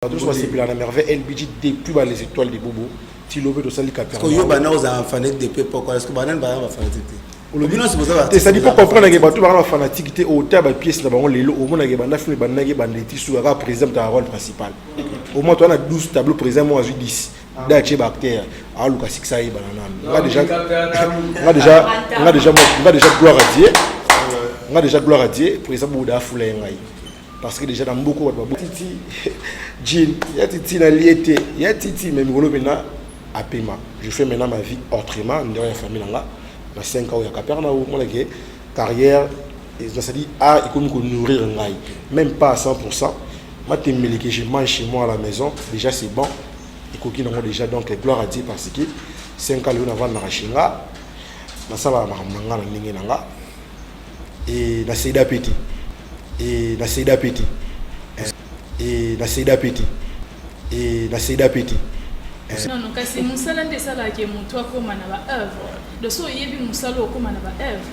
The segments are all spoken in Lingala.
Tous c'est plus la merveille LBG depuis les étoiles de Bobo. Tu l'as vu de Sali Capernaum. Parce que Yobana aux enfants depuis pourquoi est-ce que Banan va fanatique. Le bilan c'est pour ça. Ça dit pas comprendre que Batou va fanatique au table pièce là-bas on les au moins que Bana fait Bana que Bana tissu à présenter un rôle principal. Au moins tu as 12 tableaux présents moi j'ai 10. D'acheter bactère à Lucas Sixaï banana. On a déjà gloire à Dieu. On a déjà gloire à Dieu pour ça Bouddha foulé ngai. Parce que déjà dans beaucoup de titi jean ya titi na liété ya titi mais ngolo maintenant à paiement je fais maintenant ma vie autrement dans la famille là na 5 ans ya Capernaum moi la carrière et ça dit ah il faut nourrir ngai même pas à 100% moi t'aimes que je mange chez moi à la maison déjà c'est bon et coquille non déjà donc gloire à Dieu parce que 5 ans on avant na rashinga na sala mahamba na ningi nanga et la Seida Petit et la Seida Petit et la Seida Petit et la Seida Petit non non kasi musala ndesala ke mutu akoma na ba œuvre de so yebi musala okoma na ba œuvre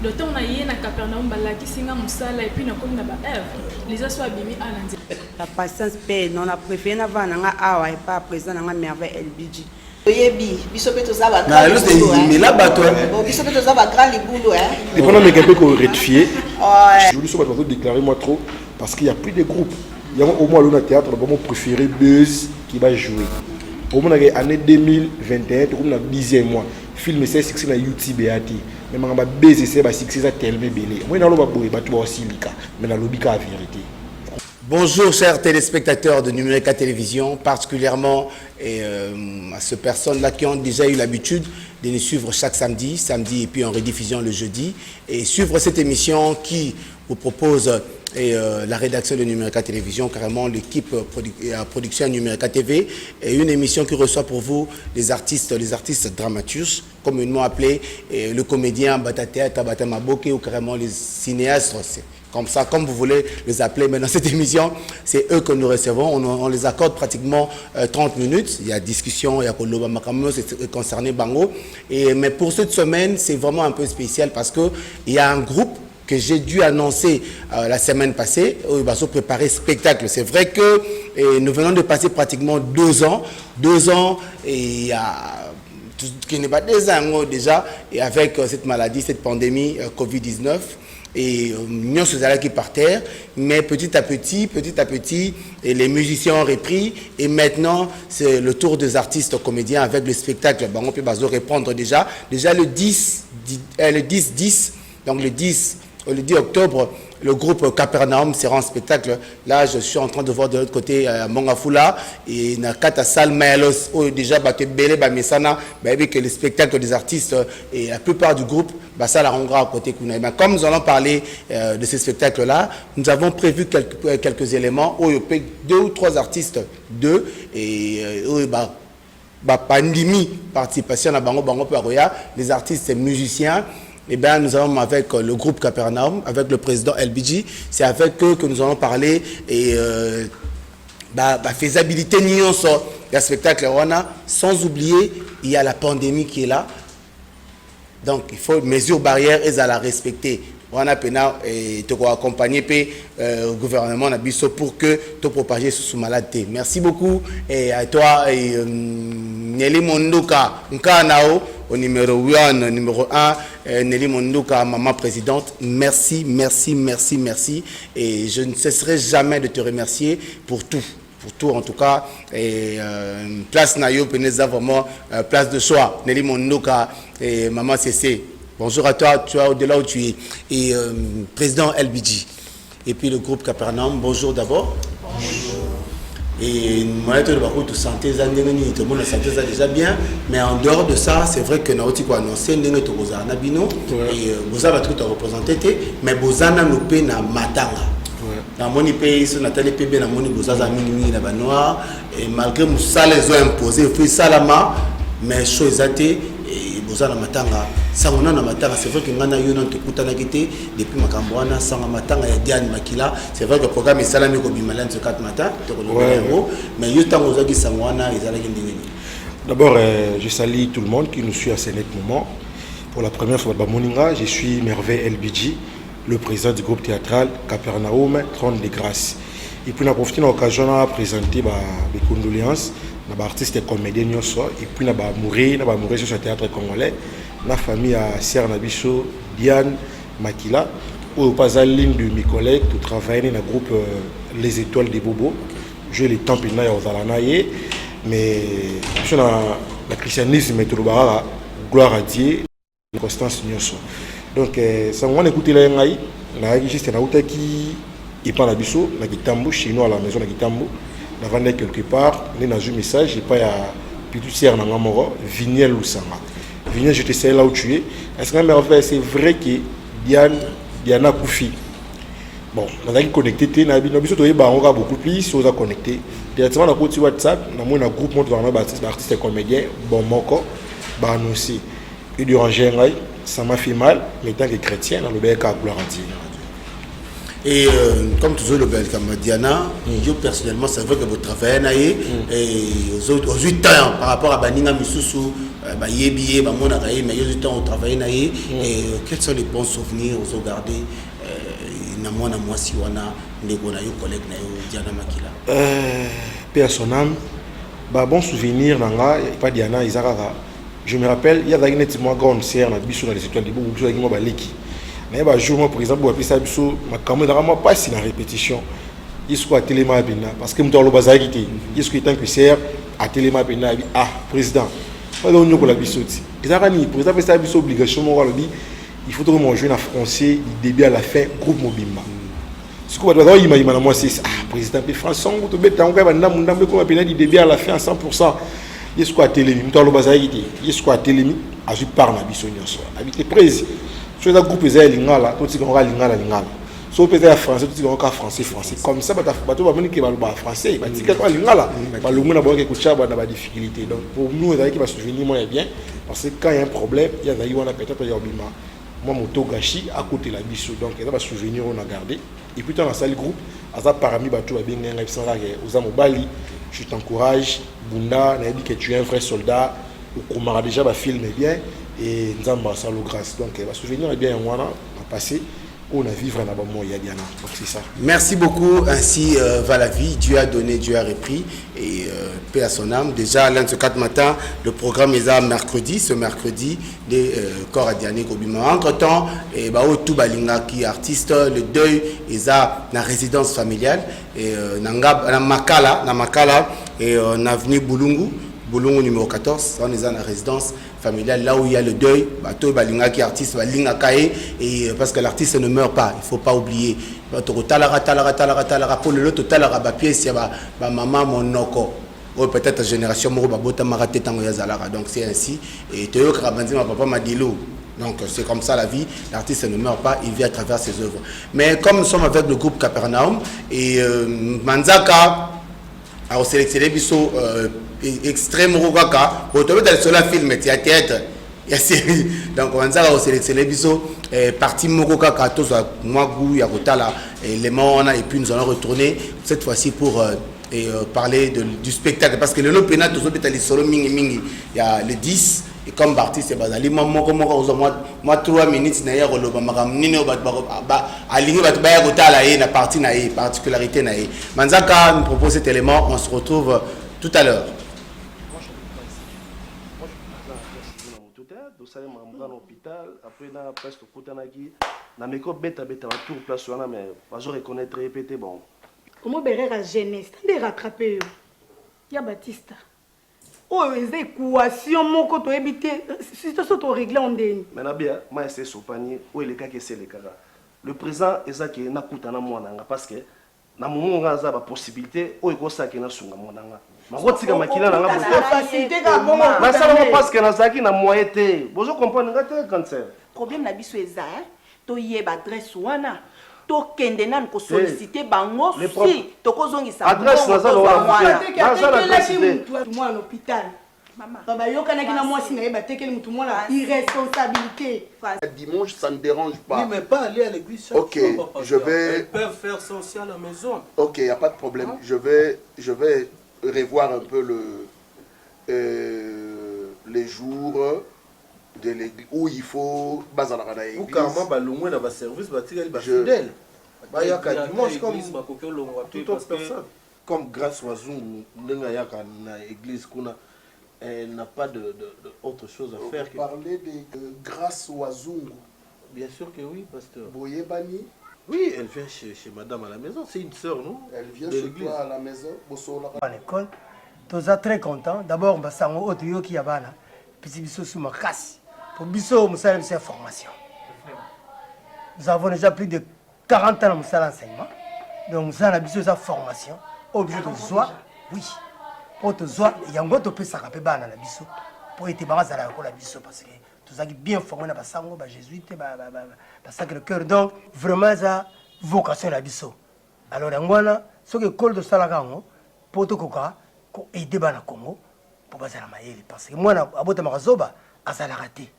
de temps na yena Capernaum balaki singa musala et puis na komi na ba œuvre les aso abimi alandi la patience paix non la préféré na vana nga awa et pas présent na merveille LBG yebi bisopeto za ba grand libulu mais là bato bisopeto za ba grand libulu et pendant mais quelqu'un qu'on rectifier je voulais pas déclarer moi trop parce qu'il y a plus de groupes il y a au moins le théâtre mon préféré Buzz qui va jouer au moins année 2021 comme na 10e mois film c'est succès na YouTube et mais manga Buzz c'est ba succès ça tellement belé moi na lo ba boy ba to aussi lika mais na lobika la vérité. Bonjour chers téléspectateurs de Numérica Télévision, particulièrement à ces personnes-là qui ont déjà eu l'habitude de nous suivre chaque samedi et puis en rediffusion le jeudi, et suivre cette émission qui vous propose la rédaction de Numérica Télévision, carrément l'équipe production Numérica TV, et une émission qui reçoit pour vous les artistes dramaturges, communément appelés le comédien Batatea, Batamaboke ou carrément les cinéastes. Comme ça, comme vous voulez les appeler, mais dans cette émission, c'est eux que nous recevons. On les accorde pratiquement 30 minutes. Il y a discussion, il y a Koloba Makamo, c'est concerné Bango. Mais pour cette semaine, c'est vraiment un peu spécial parce qu'il y a un groupe que j'ai dû annoncer la semaine passée, où il va se préparer spectacle. C'est vrai que nous venons de passer pratiquement 2 ans. 2 ans, et il y a tout ce qui n'est pas des ans déjà, et avec cette maladie, cette pandémie Covid-19. Et nous sommes qui par terre, mais petit à petit, et les musiciens ont repris, et maintenant c'est le tour des artistes comédiens avec le spectacle. Bon, on peut répondre déjà le 10, donc le 10 octobre, le groupe Capernaum sera en spectacle. Là, je suis en train de voir de l'autre côté Mongafula et Nakata Salmaelos, où déjà Belé Bamesana, que le spectacle des artistes et la plupart du groupe, ça la rendra à côté. Comme nous allons parler de ces spectacles-là, nous avons prévu quelques éléments où il y a 2 ou 3 artistes, et pandémie participation à Bango Paroya, les artistes et musiciens. Eh bien, nous allons avec le groupe Capernaum, avec le président LBG. C'est avec eux que nous allons parler et faisabilité nion sur le spectacle. Sans oublier, il y a la pandémie qui est là. Donc, il faut mesures barrières et à la respecter. On a pena et te accompagner le gouvernement Nabiso pour que tu propages sous maladie. Merci beaucoup et à toi et Nelly Mondoka Nkanao au numéro 1, Nelly Mondoka, maman présidente. Merci et je ne cesserai jamais de te remercier pour tout en tout cas, et place Nayo Peneza vraiment place de choix. Nelly Mondoka et maman CC. Bonjour à toi, tu es au-delà où tu es. Et président LBG. Et puis le groupe Capernaum, bonjour d'abord. Bonjour. Et moi, tout le monde, santé, tout le monde santé déjà bien. Mais en dehors de ça, c'est vrai que nous avons annoncé que nous avons Nabino. Et vous avez tout représenté. Mais vous avez nous na matanga. Dans mon pays, sur Nathalie PB, dans mon pays, vous avez mis la noire. Et malgré que ça les a imposés, il faut salama. Mais chose à et vous avez matanga. Ça on a matanga. C'est vrai que nous avons depuis Makambouana, sans matanga, il y a Diane Makila. C'est vrai que le programme est salami comme Bimalan ce 4 matin. Mais il y a des gens D'abord, je salue tout le monde qui nous suit à ce net moment. Pour la première fois, je suis Merveille LBG, le président du groupe théâtral Capernaum, Trône de Grâce. Et puis, on a profité de l'occasion de présenter des condoléances à artistes et comédiens. Et puis, on a mouru sur le théâtre congolais. La famille à Sierra Nabiso, Diane, Makila. Au pas à ligne de mes collègues, qui travaillent dans le groupe Les Étoiles des Bobos. Je les temps pina aux Alanaye. Mais sur le christianisme, gloire à Dieu, Constance Nyoso. Donc, ça on écouter la ngai, na juste na uta qui il parle à biso, na Kitambo, chez nous à la maison na Kitambo, na vendre quelque part, on a un message, et pas à Pitusière na Ngamoro, Vignel Lusanga. Vignel, je te sais là où tu es. Est-ce que c'est vrai que Diana Koufi? Bon, on a connecté, na biso to yeba on va beaucoup plus, on a connecté. Directement na côté WhatsApp, na mon groupe montre vraiment artistes et comédiens, bon moko, ba annoncer. Et durant Gengai, ça m'a fait mal, mais tant que chrétien, dans le BK, gloire à Dieu. Et comme toujours le bel comme Diana, yo personnellement c'est vrai que vous travaillez et aux 8 ans par rapport à Baninga Misusu, Yebi, Bamona Raye, mais aux 8 ans on travaille et quels sont les bons souvenirs aux gardés Namona Mwasiwana, Negona yo collègue na yo Diana Makila. Paix à son âme, bon souvenir nanga, pas Diana Izarara. Je me rappelle, il y a une grande sœur dans les étoiles de Boubou, qui m'a baliki. Mais un jour, par exemple, ma caméra m'a pas si la répétition. Il se à Téléma Bina, parce que je suis bazar qui il se tant que sœur à Téléma Bina, président. Pas de nous pour la bisouti. Et ça rani, président c'est une obligation morale dit, il faut que moi jouer en français du début à la fin groupe Mobimba. Ce que doit dire il m'a moi c'est président pe français on to beta on va ndam ko appeler du début à la fin à 100%. Il est à Télémi, il est à Télémi, à je parle à Bissonio. Habité président. Sur le groupe est lingala, tout ce qu'on a lingala. Sur le pays français, tout ce qu'on a français. Comme ça, tu vas venir qui va le français, tu vas dire lingala. Le monde a besoin de des difficultés. Donc pour nous, il va se souvenir moins bien. Parce que quand il y a un problème, il y a peut-être un bima. Moi, mon togashi à côté de la Bissou. Donc il va se souvenir, on a gardé. Et puis dans la salle groupe, à parmi Batou, aux Amobali, je t'encourage. Bunda, n'a dit que tu es un vrai soldat, on a déjà filmé bien et nous avons ça le grâce. Donc, le souvenir est bien, on a passé, on a vivre un abonnement, il y a Diana. Donc, c'est ça. Merci beaucoup. Ainsi va la vie. Dieu a donné, Dieu a repris. Et paix à son âme. Déjà, l'un de ces 4 matins, le programme est à mercredi. Ce mercredi, des corps à Diane Kobima. Entre-temps, tout Balinga qui est artiste, le deuil est à la résidence familiale. Et na Makala, et en avenue Boulungu numéro 14, on est dans la résidence familiale, là où il y a le deuil, bateau Balinga qui est artiste, Balinga Kaye, et parce que l'artiste ne meurt pas, il ne faut pas oublier. Pour le lot total, la pièce, il y a maman monoko. Ou peut-être génération moro bota maraté tango yazalara. Donc c'est ainsi. Et Théo Krabandi, ma papa m'a dit l'eau. Donc c'est comme ça la vie, l'artiste ne meurt pas, il vit à travers ses œuvres. Mais comme nous sommes avec le groupe Capernaum et Manzaka a sélectionné biso extrême rogaka, au total de cela film, il y a théâtre, il y a série. Donc Manzaka a sélectionné biso partie Mokoka Katos à Mwagou, Yakotala, les Mona, et puis nous allons retourner cette fois-ci pour parler du spectacle. Parce que le nom pénal, tout ça, il y a le 10. Et comme artiste, c'est bazali. Moi, 3 minutes, je la partie particularité. Manzaka nous propose cet élément. On se retrouve tout à l'heure. Après, on a presque bon. Comment bérer la jeunesse? De rattraper. Il y a Baptiste. Oh, les équations, mon côté éviter. Si tu as réglé en déni. Mais bien, moi, c'est ce panier. Où est le cas qui c'est le cas? Le présent est ça qui est n'a parce que na moment où on a la possibilité, où est ça qui est na sunga monanga. Ma route ma kila na facilité ka bongo. Mais ça va parce que na zaki na moyete. Vous comprenez ngate cancer. Problème na biso eza, to yeba adresse wana. To kende nan ko solliciter bango si to ko zongisa adresse na zalo wana. Na zalo moi à l'hôpital. Maman. Baba yo kana kina moi si na yeba tekeli mutu moi la irresponsabilité. Dimanche ça ne dérange pas. Oui mais pas aller à l'église. OK, je vais ils peuvent faire ça aussi à la maison. OK, il y a pas de problème. Je vais revoir un peu les jours de l'église où il faut bazala na église. Ou carrément balongwe na ba service batika li ba fidèle. Bah, yaka dimanche comme toute autre personne. Comme grâce à Zoom, yaka na église kuna n'a pas de autre chose à faire. Vous parlez de grâce au Zoom. Bien sûr que oui, pasteur. Boye Bani. Oui, elle vient chez madame à la maison. C'est une sœur, non? Elle vient chez toi à la maison. À l'école, tous très contents. D'abord, on va faire qui a puis biso sous ma casse. Pour biso, nous allons faire formation. Nous avons déjà plus de 40 ans dans l'enseignement. Donc, nous avons biso sa formation. Obligé de soi, oui. Pour te soi, il y a un gros peu ça capé dans la biso. Pour être barré à la biso parce que tous ça qui bien formé dans basango, ba jésuite, ba sacré cœur. Donc, vraiment ça vocation la biso. Alors, ngwana, ce que école de Salagango, pour te koka, ko aider bana Congo. Pour passer à Maïli. Parce que moi, je suis Mazoba, je suis raté.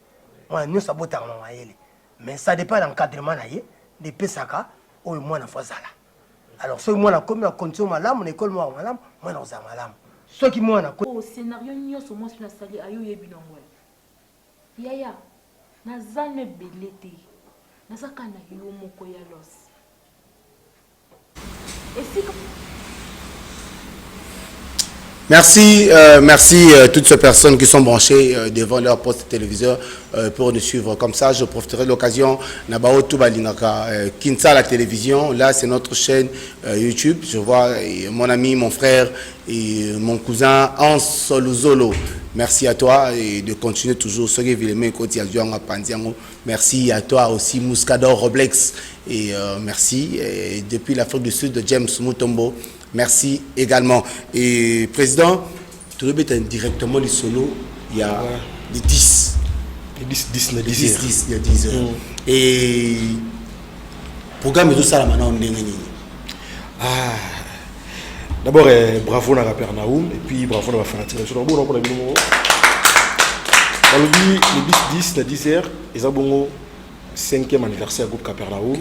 Moi, je suis Maïli. Mais ça dépend de l'encadrement de Pesaka ou moi, je suis alors, ceux qui ont commis la condition malam, l'école moi malam, moi, je suis malam. Ceux qui ont au scénario, nous sommes en train de salir à Yébinongwe. Yaya, Nazane Belete, Nazakana Yomoko Yalos. Et si. Merci, merci toutes ces personnes qui sont branchées devant leur poste téléviseur pour nous suivre comme ça. Je profiterai de l'occasion. Nabao Toubalingaka, Kinsa la télévision. Là, c'est notre chaîne YouTube. Je vois mon ami, mon frère et mon cousin Hans Soluzolo. Merci à toi et de continuer toujours. Merci à toi aussi, Muscador Roblex. Et merci. Et depuis l'Afrique du Sud, de James Mutombo. Merci également. Et président, tu veux directement les solos, il y a les 10. Les 10, il y a 10 heures. Et programme de ça, maintenant, on est d'abord, bravo à Capernaum et puis bravo à la fanatique. Les 10, les 10 heures, ils ont le 5e anniversaire du groupe Capernaum.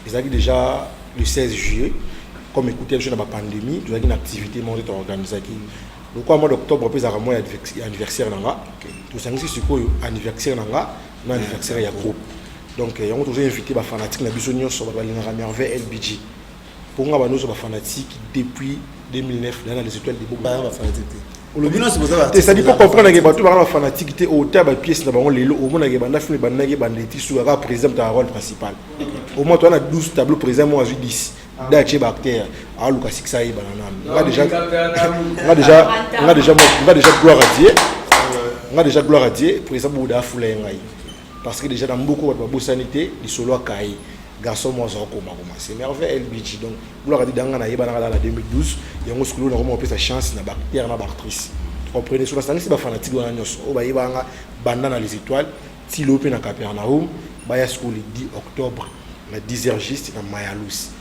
Ils ont déjà le 16 juillet. Comme écouter la pandémie, nous avons une activité organisée. Donc, au mois d'octobre, nous avons un anniversaire. Nous avons un anniversaire du groupe. Donc, nous avons invité les fanatiques sur la merveille LBG. Pour nous, nous sommes fanatiques depuis 2009 dans les étoiles des Bobo. Ça dit pour comprendre que les fanatiques étaient au terme de pièces au moins le rôle principal. Au moins, on a 12 tableaux présents, moi j'ai 10. D'acheter bactère à Lucas Sixaï banana. On a déjà gloire à Dieu. On a déjà gloire à Dieu pour ça bouda foulé ngai. Parce que déjà dans beaucoup de sanité, les solo à Kaï, garçon moi c'est merveille LBG. Donc gloire à Dieu dans la 2012, il y a un school on a sa chance na bactère na bactrice. Comprenez sur la santé c'est pas fanatique dans nyos. O ba yibanga bandana les étoiles, tilo pe na Capernaum, ba ya school le 10 octobre na 10h juste na Mayalus.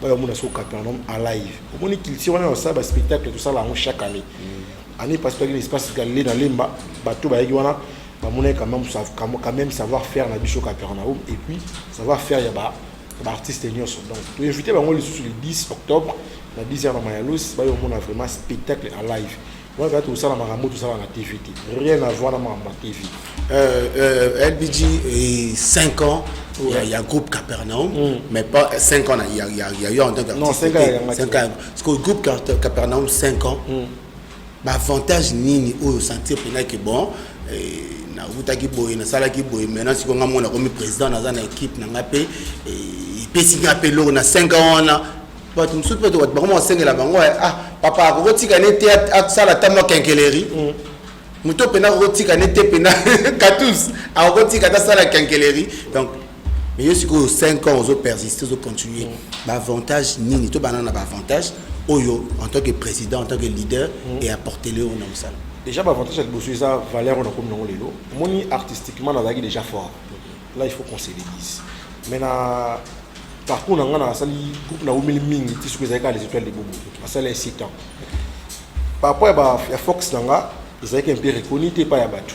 On a Capernaum à live. On a qu'il on a un spectacle tout ça là chaque année. Année parce qu'il espace galé dans lemba bateau ba yona ba mon quand même savoir faire na bicho Capernaum et puis savoir faire ya ba artiste nyos. Donc tu inviter ba le 10 octobre na 10h dans Mayalus, ba on a vraiment spectacle en live. On va tout ça dans Marambo tout ça dans la TV. Rien à voir dans ma TV. LBG et 5 ans. Il y a un groupe Capernaum, mais pas 5 ans. Il y a eu en tant qu'artiste. Non, 5 ans. 5 ans. Parce que le groupe Capernaum, 5 ans, l'avantage ni au sentir que bon, na utaki boy na sala ki boy maintenant si on a mon président dans une équipe na ngapé et peut signer appelo na 5 ans là. Pas tout suite peut vraiment 5 là bango ah papa ko tika ne théâtre sala tamo kenkeleri. Muto pena ko tika ne te pena 14 a ko tika ta sala kenkeleri. Donc mais si vous 5 ans, vous persistez, vous continuez. L'avantage, ni tout banana avantage, Oyo, en tant que président, en tant que leader, et apportez-le au nom de ça. Déjà, l'avantage avec Bossu, ça, Valère, on a comme non l'élo. Moni artistiquement, on a déjà fort. Là, il faut qu'on se le dise. Maintenant, par contre, on a un groupe, on a mis ming, tu sais que les étoiles de Bobo. Ça, c'est 6 ans. Par rapport à Fox, ils ont un peu reconnu, tu n'es pas à battre.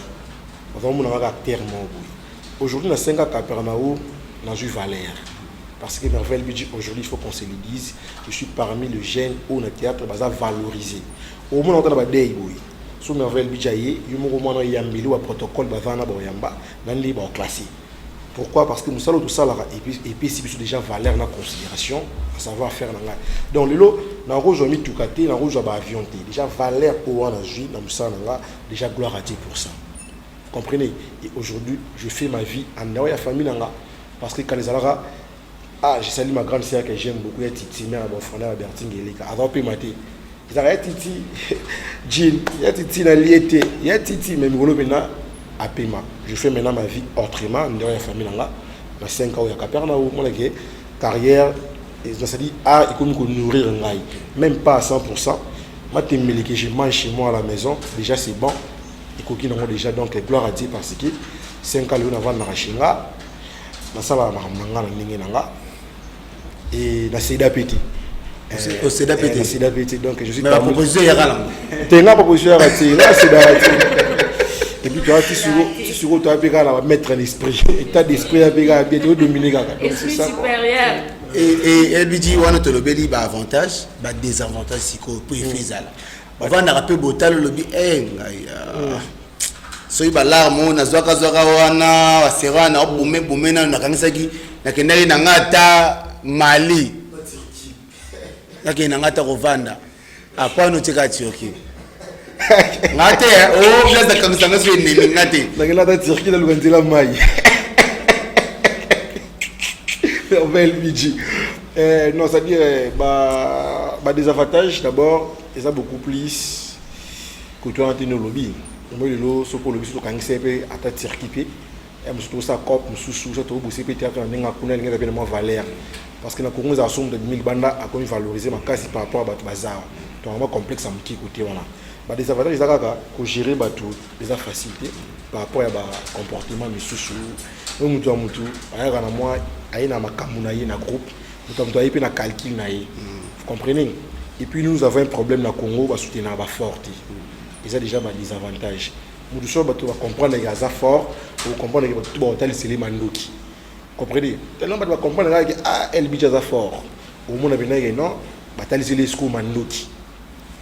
On a un acteur. Aujourd'hui, on a 5 ans Capernaum. Dans une valeur. Parce que dans le budget aujourd'hui, il faut qu'on se le dise. Je suis parmi les jeunes où le théâtre est valorisé. Au moins, on a des boy. Sur le budget, il y a un protocole qui est classé. Pourquoi? Parce que nous sommes tout ça là et puis si déjà valeur en considération à savoir faire là. Donc le lot na rouge mis tout côté na rouge ba avion déjà valeur pour on a joué dans ça là déjà gloire à Dieu pour ça. Vous comprenez? Et aujourd'hui je fais ma vie en Naoya famille là parce que quand les alara je salue ma grande sœur que j'aime beaucoup Titi mère mon frère Bertine Gelika avant puis maté. Ils a Titi Jean, il y a Titi na liété, il y a Titi même golo maintenant à paiement. Je fais maintenant ma vie autrement dans la famille là. Dans 5 ans il y a caperna où mon carrière et ça dit il comme nourrir ngai même pas à 100%. Moi que je mange chez moi à la maison, déjà c'est bon. Et coquine ont déjà donc gloire à Dieu parce que 5 ans on va na rashinga. Na sala manga na ningi nanga. Et na Seda Petit. Au Seda Petit. Seda Petit donc je suis mais la proposition ya là. T'es na proposition ya Petit, là c'est et puis tu as tu sur tu as mettre l'esprit état d'esprit à bien dominer esprit supérieur et elle lui dit on te le béli ba avantage ba désavantage si ko pour faire ça on va na rappeler botal le lobby so iba larmo na zwaka wana wasera na bume na kangisaki na kendali na ngata Mali na kena ngata kovanda apa no tika tioki ngate blaza kamsanga swene ngate nakela ta Turquie na lukanzela mai belle bidji non ça dire des avantages d'abord et ça beaucoup plus que toi en technologie moi le lo so pour le biso kangise pe ata Turquie et musu ça cop musu ça to bosser pe théâtre nga kuna nga pe moi valeur parce que na Congo za somme de 1000 banda a comme valoriser ma casse par rapport à bat bazar donc vraiment complexe en petit côté voilà. Des avantages pour gérer des facilités par rapport à comportement mais sous mutu aya kana moi aye na makambu na ye na groupe mutu aye pe na calcul na ye vous comprenez et puis nous avons un problème na Congo va soutenir ba fort ils ont déjà des avantages mutu so bato va comprendre que ça fort pour comprendre que tout ba hotel c'est les mandoki comprenez tellement bato va comprendre que elle bi ça fort au monde bena que non batali c'est les sco mandoki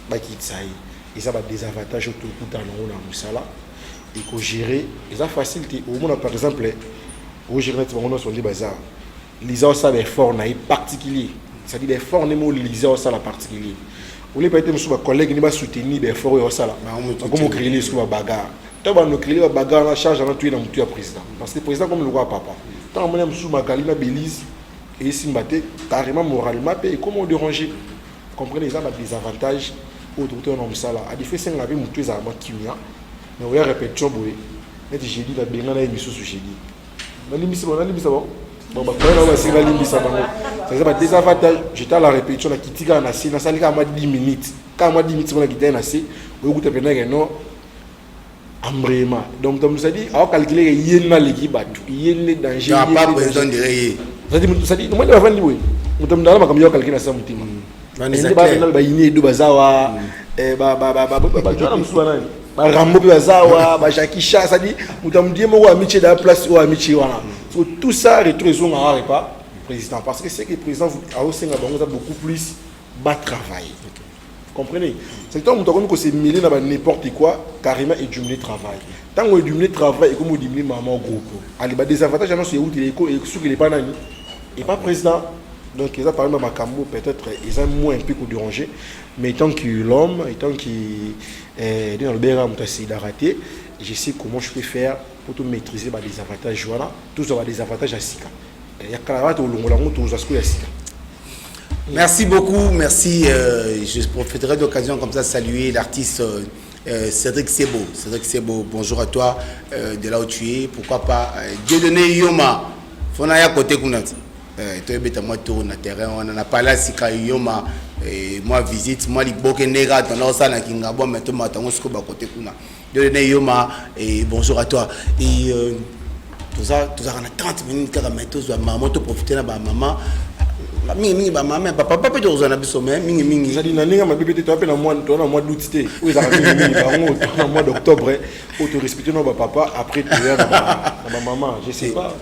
ba kitsaï. Et ça va des avantages autour de la et qu'on gérer et ça facilite au monde par exemple au gérer on sont des bazar lisant ça des forts naïf particulier ça dit des forts ne mots lisant ça la particulier ou les peut-être sur collègue ni va soutenir des forts et ça là comme on crée les sur bagarre toi va nous créer la bagarre la charge avant tuer dans le président parce que le président comme le roi papa tant on est sur Magalina Belize et Simbaté carrément moralement et comment déranger comprenez ça des avantages autour de ça là à différence de la vie mutu za ma kimia mais on répétition boy mais j'ai dit la benga na émission sur j'ai dit na limisa bon bon bah quand on va essayer la limisa bango ça va des avantages j'étais à la répétition na kitika na si na salika ma 10 minutes quand moi 10 minutes on a quitté na si on écoute pendant que non ambrema donc comme ça dit à calculer yel na l'équipe batu yel les dangers pas président direct ça dit moi va vendre boy mutam dala makam yo calculer ça mutima nende ba yini do bazawa ba jona msuwa nani ba rambo bazawa ba jakisha ça dit mutamdie moko amiche da place ou amiche wana so tout ça rétroison à pas président parce que c'est que le président a aussi beaucoup plus bas travail comprenez c'est tant mutakoni ko se mêler na ba n'importe quoi carrément et diminuer travail tant on diminuer travail et comme on diminuer maman groupe ali ba des avantages non c'est où il est sur qu'il est pas nani et pas président. Donc ils ont parlé de Makambo, peut-être ils ont moins un peu de déranger, mais tant que l'homme, et tant qu'il est dans le béra, raté, je sais comment je peux faire pour tout maîtriser des avantages. Voilà, tous avoir des avantages à Sika. Il y a Kalavat au long de tous à Sika. Merci beaucoup, merci. Je profiterai d'occasion comme ça de saluer l'artiste Cédric Sebo. Cédric Sebo, bonjour à toi, de là où tu es. Pourquoi pas Dieu donné Yoma, Fonaya côté Kounati. Tu es moi tour na terrain on a pas là si Yoma moi visite moi li bokenega dans ça na kingabo mais to matango siko ba côté kuna Dieu donné Yoma et bonjour à toi et tout ça on a 30 minutes car maintenant je maman to profiter na ba maman mingi ba maman papa peut te na biso mais mingi ça dit na ninga ma bébé to appelle mois d'août té ou ça mingi ba ngo na mois d'octobre auto respecter no ba papa après tu viens na ma maman je sais pas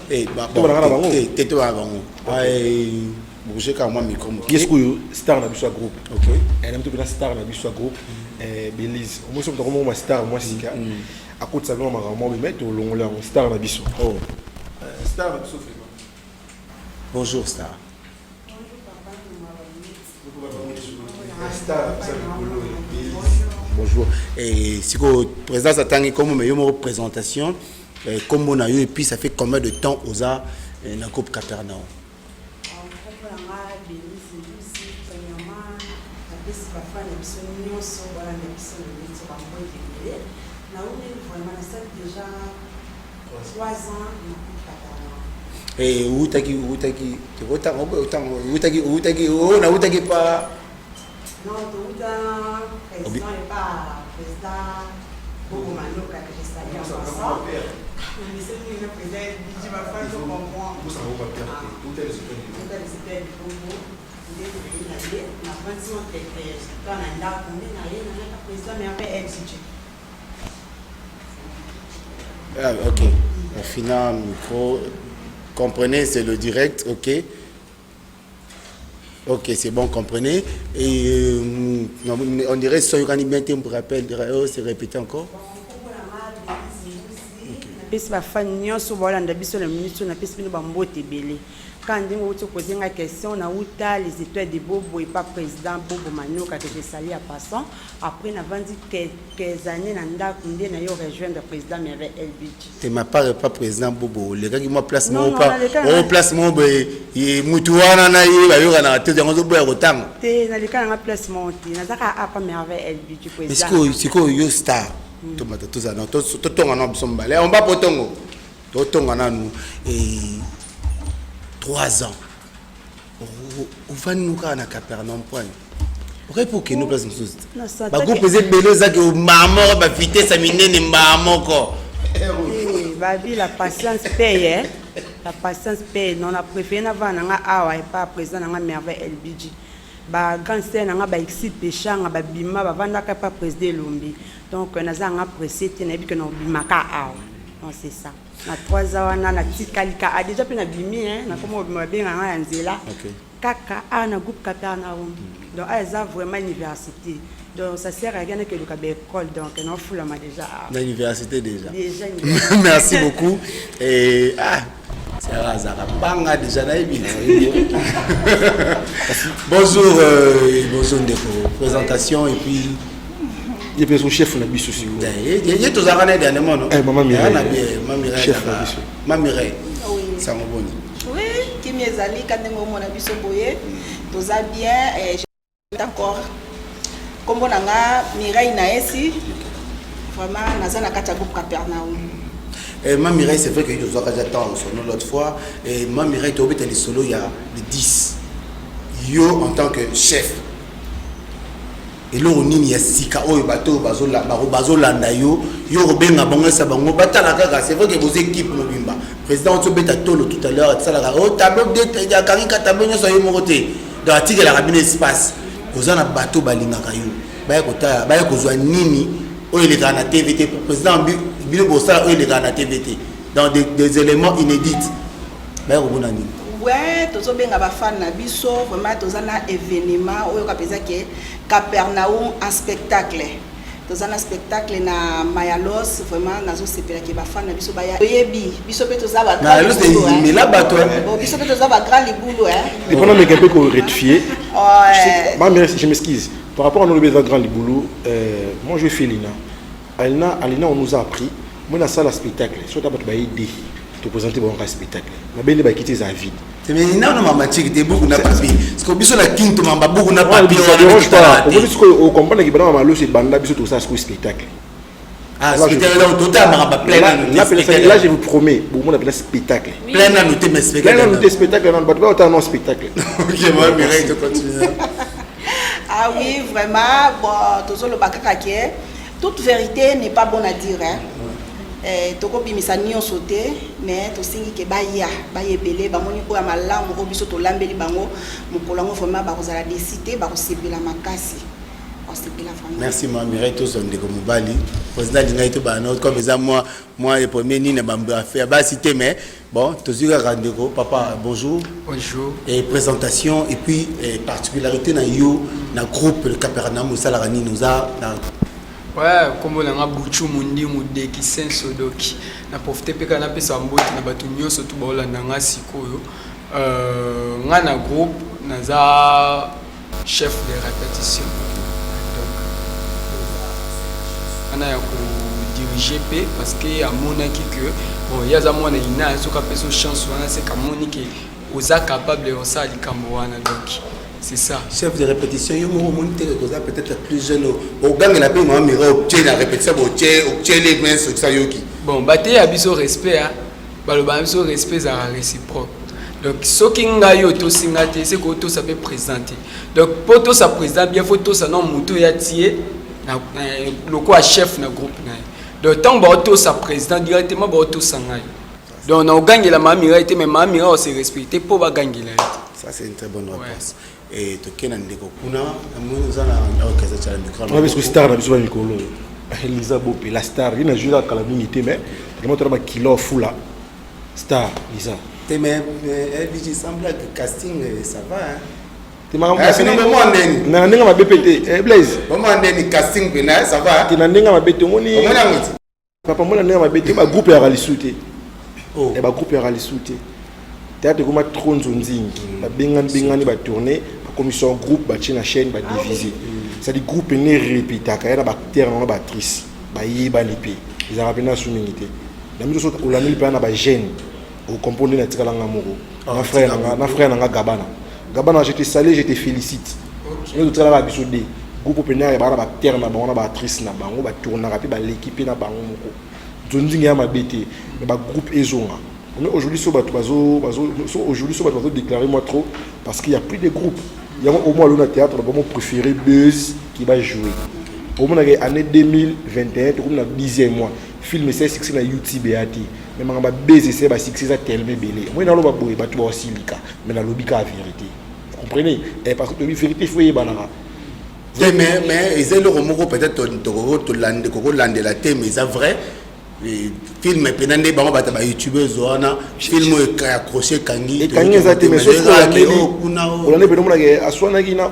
to ba na bango te to ba bango ai bouger quand moi micro qu'est-ce que star na biso groupe OK elle aime tout bien star na biso groupe Belize moi sommes vraiment ma star moi sika à côté ça non ma maman me mettre au long là star na biso oh Star, Sophie. Bonjour Star. Bonjour. Et si vous président Satangi comme une présentation, comme on a eu et puis ça fait combien de temps aux a la coupe Capernaum? Et où t'as-qui pas. Non, président n'est pas président Bobo Manoka que j'ai salé en passant. Mais c'est le président du Bafan, je comprends. Tout est le super du Bobo. Il est venu là-dessus. La pension était quand on a combien d'ailleurs, on a président mais après LCG. Ah, ok. Au final, micro. Comprenez, c'est le direct, ok. Ok, c'est bon, comprenez. Et on dirait que Soyurani bien me rappelle, c'est répété encore. Pesi ba fan nyonso bolanda biso na ministre na pesi bino bambote belé. Quand ndingo uti poser une question na uta les étoiles de Bobo et pas président Bobo Manoka que j'ai sali à passant. Après n'a vendu quelques années na ndako ndé na yo rejoindre le président mais avec LBG. Tu m'as pas président Bobo. Les gars qui m'ont placé mon pas au placement et mutuana na yi ba yo na te ngo zo boya kotanga. Te na le kana placement te na zaka apa mais avec LBG président. C'est quoi yo star? Tomata tout ça non to tonga na bisombalé. On va potongo. To tonga na nous et 3 ans. On va nous faire un Capernaum point. Pour que nous place nous tous. Bah vous pesez belé ça que maman va fiter sa minene maman ko. Babi la patience paye hein. La patience paye. Non a préféré na va na awa et pas président na merveille LBG. Ba grand sœur na ba exit pécha na ba bima ba vanda ka pas président Lombi. Donc na za nga pressé te na bi que na bimaka awa. Non c'est ça. Na 3 ans na tikalika a déjà pena bimi hein na comme on bien na nzela kaka ana groupe Capernaum donc ça vraiment université donc ça sert à rien que le cabé école donc on fout ma déjà l'université déjà merci beaucoup et c'est Razara banga déjà na bonjour bonjour Ndeko présentation et puis il y a son chef na biso si vous. Il y a tous arrêtés dernièrement non. Maman Mireille. Chef na biso. Maman Mireille. Ça me boni. Oui, qui m'ezali quand on a biso boye, tous a bien et d'accord. Comme on a Mireille na esi vraiment nazana kata groupe Capernaum. Maman Mireille c'est vrai que nous avons déjà temps l'autre fois et Maman Mireille tu obéis les solo il y a le 10. Yo en tant que chef. Et là on y a sika oyo bato bazola yo robenga bango sa bango batala kaka c'est vrai que vos équipes mobimba président on beta tolo tout à l'heure ça la au tableau de ya karika tableau nyoso yo mokote dans article la cabine espace kozana bato balinga kayo baya kota baya kozwa nini oyo le na TVT président bino bosa oyo le na TVT dans des éléments inédits baya kobona nini. Ouais, tous bien à fan na biso vraiment tous un événement oyo kapeza ke Capernaum en spectacle. Tous un spectacle na Mayalos vraiment nazo sepela ke ba fan na biso ba ya yebi biso pe tous ba grand libulu. Mais là bato bon biso pe tous ba grand libulu hein. Dépendant mais quelqu'un qu'on rectifier. Ouais. Je m'excuse. Par rapport à nos besoins grand libulu moi je fais Alina on nous a appris moi dans salle spectacle soit d'abord ba aider te présenter bon spectacle. Ma belle ba quitter sa vie. Mais non non maman tu es beaucoup na papier. Parce que biso la quinte mamba beaucoup na papier. Ça dérange pas. On dit qu'on comprend que bana malo c'est banda biso tout ça c'est spectacle. Ah spectacle dans total mamba plein. Là je vous promets, beaucoup on appelle spectacle. Plein à noter mes spectacles. Plein à noter spectacle non pas autant non spectacle. OK moi Mireille de continuer. Ah oui, vraiment bon toujours le bakaka qui est toute vérité n'est pas bonne à dire hein. Toko bimisa nyonso te mais tosingi ke baya belé bamoni ko ya malamu ko biso to lambeli bango mokolango vraiment ba kozala décider ba kosepela makasi osepela vraiment. Merci ma Mireille tous Ndeko Mobali président d'Inaito bana comme ça moi le premier ni na bamba faire ba cité mais bon tozika Ndeko papa bonjour. Bonjour. Et présentation et puis particularité na yo na groupe le Capernaum ça la rani nous a Ouais, comme on a Bouchou Mundi Mudeki Sensodoki. Na profité peka na pesa mboti na batu nyonso tu ba Holanda nga sikoyo. Nga na groupe naza chef de répétition. Donc ana ya ko diriger pe parce que a monaki que bon yaza mona ina soka peso chance wana c'est comme monique oza capable de ça likambo wana donc. C'est ça. Chef de répétition, il y a un peut-être plus jeune. Au gang, il a pris un miro, obtient la répétition, obtient les mains sur ça. Bon, bâté a besoin de respect, hein. Le besoin de respect, c'est réciproque. Donc, ce qui est auto singate, c'est que auto ça peut présenter. Donc, pour tout ça présenter, bien faut tout ça non mouton y a tiré, le quoi chef dans groupe. Donc, tant que auto ça président directement, auto ça ngaï. Donc, on a gagné la mamira, mais mamira on s'est respecté pour pas gagner la. Ça c'est une très bonne réponse. Et tu as dit que kuna nous allons orchestrer le micro. Parce que star na biso ba mikolo. Elisa Bopé la star, il a joué à calamité mais comment tu as kilo fula. Star Lisa. Mais elle semble que casting ça va hein. Tu m'as envoyé. Na ndenge ma BPT. Blaise. Comment ndenge casting bena ça va. Tu na ndenge ma BPT moni. Papa mona ndenge ma BPT ba groupe ya ralisouté. Oh. Et ba groupe ya ralisouté. Théâtre comme trop nzonzingi ba bengani ba tourner ba commission groupe ba tient la chaîne ba diviser ça dit groupe né répéta ka na ba acteur na ba actrice ba yeba lipe ils ont appelé sur unité la mise sur o la nil pa na ba jeune au composer na tikala ngamoko na frère na Gabana je te salue je te félicite nous tout là biso de groupe pénal ba ba acteur na ba actrice na bango ba tourner rapide ba l'équipe na bango moko nzonzingi ya mabete mais ba groupe ezonga. Aujourd'hui, aujourd'hui, déclarer moi trop parce qu'il n'y a plus de groupes. Il y a au moins le théâtre, mon préféré Buzz qui va jouer. Au moins l'année 2021, tout le 10e mois. Film c'est succès na YouTube et mais manga Buzz c'est ba succès ça tellement belé. Moi dans le baboy ba tu aussi lika, mais na lobika la vérité. Vous comprenez? Et parce que la vérité faut y banara. Mais ils ont le remords peut-être to lande la thème mais c'est vrai. Film penande bango bata ba youtubeurs wana film accroché kangi et kangi za te mais sauf que on a besoin de aswana gina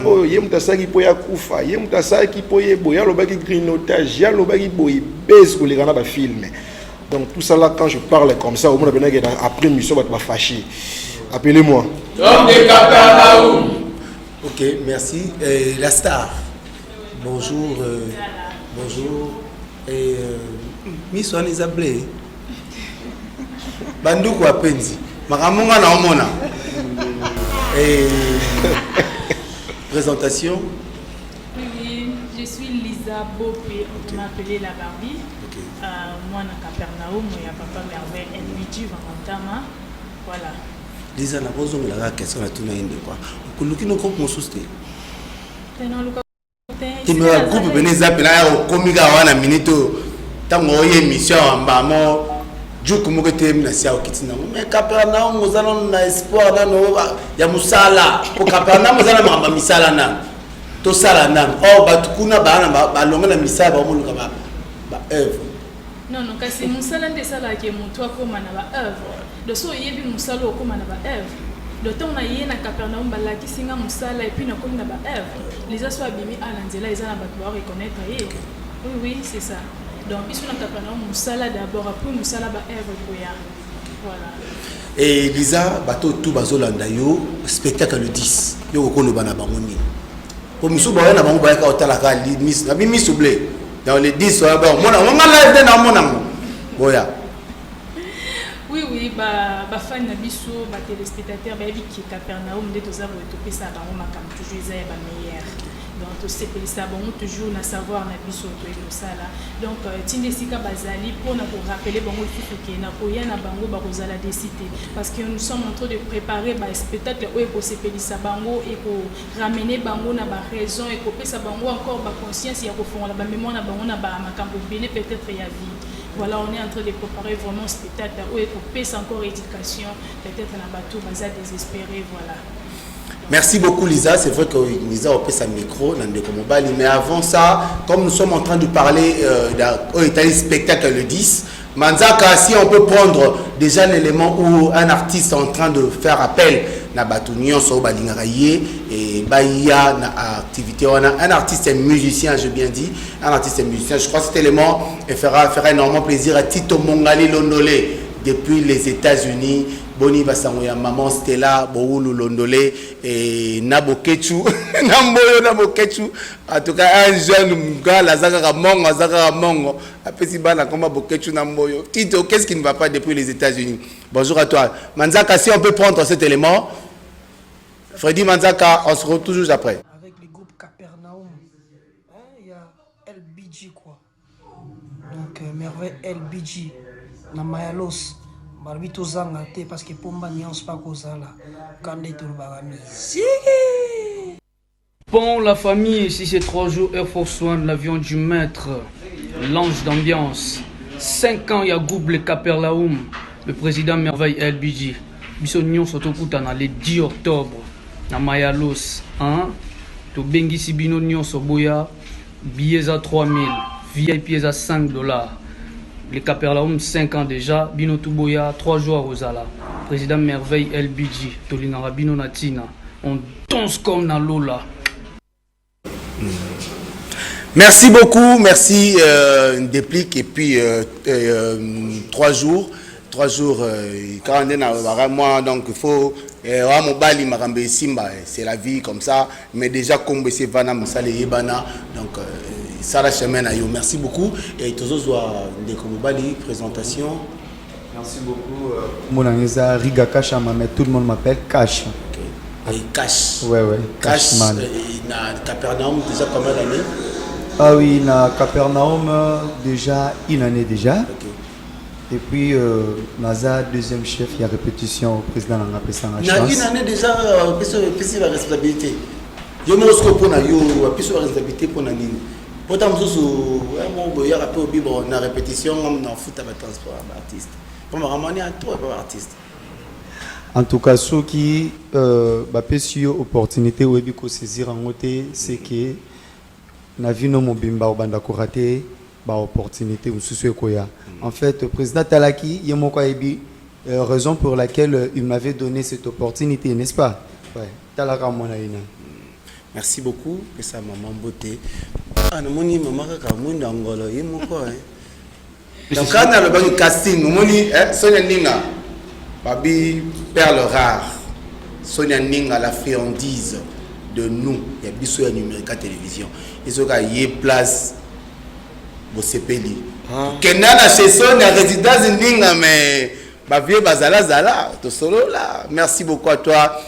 oyo ye mutasaki po ya kufa ye mutasaki po ye boya lobaki grignotage ya lobaki boy base ko les gana ba film donc tout ça là quand je parle comme ça au moins besoin que après mission va fâcher appelez-moi homme de Capernaum. OK, merci. La star. Bonjour bonjour. Et Miss Wanisa Blé Bandoukou Apenzi Makamunga na omona. Et présentation. Oui, je suis Lisa Bopé, on m'appelait la Barbie. Moi na Capernaum, il y a papa merveille LBG Vangantama. Voilà. Lisa na bozo la question na tuna inde quoi. Kuluki no kompo soste. Tu me as coupé Beneza Pena au comica wana minito tango émission ambamo juku mokete na sia okitina mais Capernaum mozalo na espoir na no ya musala pour Capernaum mozalo mamba misala na to sala na batukuna bana balonga na misala ba moluka ba œuvre non kasi musala ndesala ke mutu akoma na ba œuvre de so yebi musala okoma na ba œuvre. Le temps on a eu na Capernaum balaki singa musala et puis na komi na ba œuvre les aso abimi alanzela ils ana ba reconnaître oui c'est ça donc ils sont na Capernaum musala d'abord après musala ba œuvre koya voilà. Et Lisa bato tout bazolanda yo spectacle le 10 yo ko loba na bangoni pour miso ba na bango ba ka otala ka miss na bi miss oublé dans les 10 so ba mona nga live na mona boya. Oui, bah fan na biso, bah téléspectateurs, bah qui Capernaum de tous avoir topé ça, bah on m'a comme toujours ils bah meilleur. Donc tout c'est que ça, bon toujours na savoir na biso to et ça là. Donc tinde sika bazali pour na pour rappeler bon il faut que na ko ya na bango ba kozala décider parce que nous sommes en train de préparer bah spectacle où ko sepeli sa bango et ko ramener bango na ba raison et ko pesa bango encore ba conscience ya ko fond la ba mémoire na bango na ba makambo belé peut-être ya vie. Voilà, on est en train de préparer vraiment ce spectacle où il faut payer encore éducation, peut-être dans la bateau, mais désespéré, voilà. Merci beaucoup Lisa, c'est vrai que Lisa a pris sa micro, mais avant ça, comme nous sommes en train de parler d'un spectacle le 10, Manzaka, si on peut prendre déjà l'élément où un artiste est en train de faire appel na batu nyonso balingaka ye et baya na activité on a un artiste et musicien, j'ai bien dit, un artiste et musicien. Je crois que cet élément fera énormément plaisir à Tito Mongali Londolé depuis les États-Unis. Boni Basangoya, Maman Stella, Boulu Londolé et Nabokechu, Namboyo Nabokechu. En tout cas, un jeune gars, la Zagara Mongo, Apesi Bana, comment Bokechu Namboyo. Tito, qu'est-ce qui ne va pas depuis les États-Unis? Bonjour à toi. Manzaka, si on peut prendre cet élément. Freddy Manzaka, on se retrouve toujours après. Avec le groupe Capernaum, il y a LBG quoi. Donc, merveille LBG, Namayalos. Barbito zanga te parce que pomba nyons pas kozala quand les tourbagami. Bon la famille, ici c'est 3 jours Air Force One, l'avion du maître, l'ange d'ambiance. 5 ans il y a groupe le Capernaum, le président merveille LBG. Biso nyons sotokutana le 10 octobre na Mayalos, hein? To bengi sibino nyons boya, billets à 3000, VIP à $5. Le Capernaum 5 ans déjà, Bino Tuboya 3 jours à Rosala. Président merveille LBG, Tolinara Bino Natina. On danse comme na Lola. Merci beaucoup, merci Déplique et puis 3 jours. 3 jours, quand on est dans moi, donc il faut. C'est la vie comme ça, mais déjà comme c'est Vana Moussale Yebana, donc ça la chemin à yo. Merci beaucoup et tous les présentation. Merci beaucoup. Mon ami Riga Cash, mais tout le monde m'appelle Cash. Okay. Et Cash. Ouais. Cash. Na Capernaum déjà combien d'années? Ah oui, na Capernaum déjà une année déjà. Okay. Et puis, Naza, deuxième chef, il y a répétition au président de la chance. Il y a une année déjà, il y a responsabilité. Je me suis dit que il y a responsabilité pour nous. Pourtant, il y a une répétition, on a foot avec transport d'artiste. Pour me ramener à toi, pas artiste. En tout cas, ce qui est une opportunité de saisir en côté, c'est que nous avons bimba au banda koraté. Opportunité ou en fait, le président Talaki, il y a raison pour laquelle il m'avait donné cette opportunité, n'est-ce pas? Ouais. Merci beaucoup, que ça maman beauté. Ah, non, maman kakamunda ngolo, il mon quoi. Donc quand on a le casting, moni, Sonia Ninga, Babi perle rare, Sonia Ninga la friandise de nous, il y a Bissou à Numérica Télévision. Ils ont gagné place. Bosepeli. Kenana chez Sonia résidence Ninga mais ba vieux bazala zala to solo là. Merci beaucoup à toi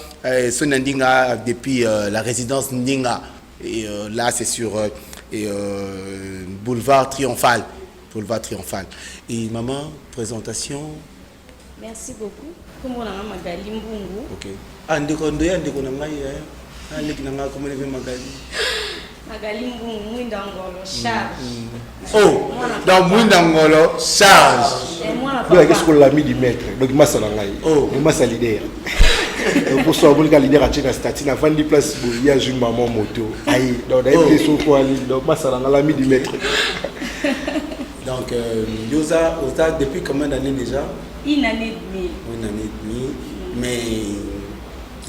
Sonia Ninga depuis la résidence Ninga et là c'est sur boulevard Triomphal. Boulevard Triomphal. Et maman présentation. Merci beaucoup. Comment on a Magali Mbungu. OK. Andeko ndeko na ngai aleki na ngai comment le Magali. Magali Mbungu Mwindangolo charge. Oh, dans Mwindangolo charge. Qu'est-ce qu'on l'a mis du maître? Donc il m'a salangai. Oh, il m'a salidé. Pour ça, on a leader à Tchèque Statine avant de place il y a une maman moto. Aïe, donc d'ailleurs des sous quoi donc m'a salangai l'a mis du maître. Donc Yosa depuis combien d'années déjà? Une année et demie. Une année et demie. Mais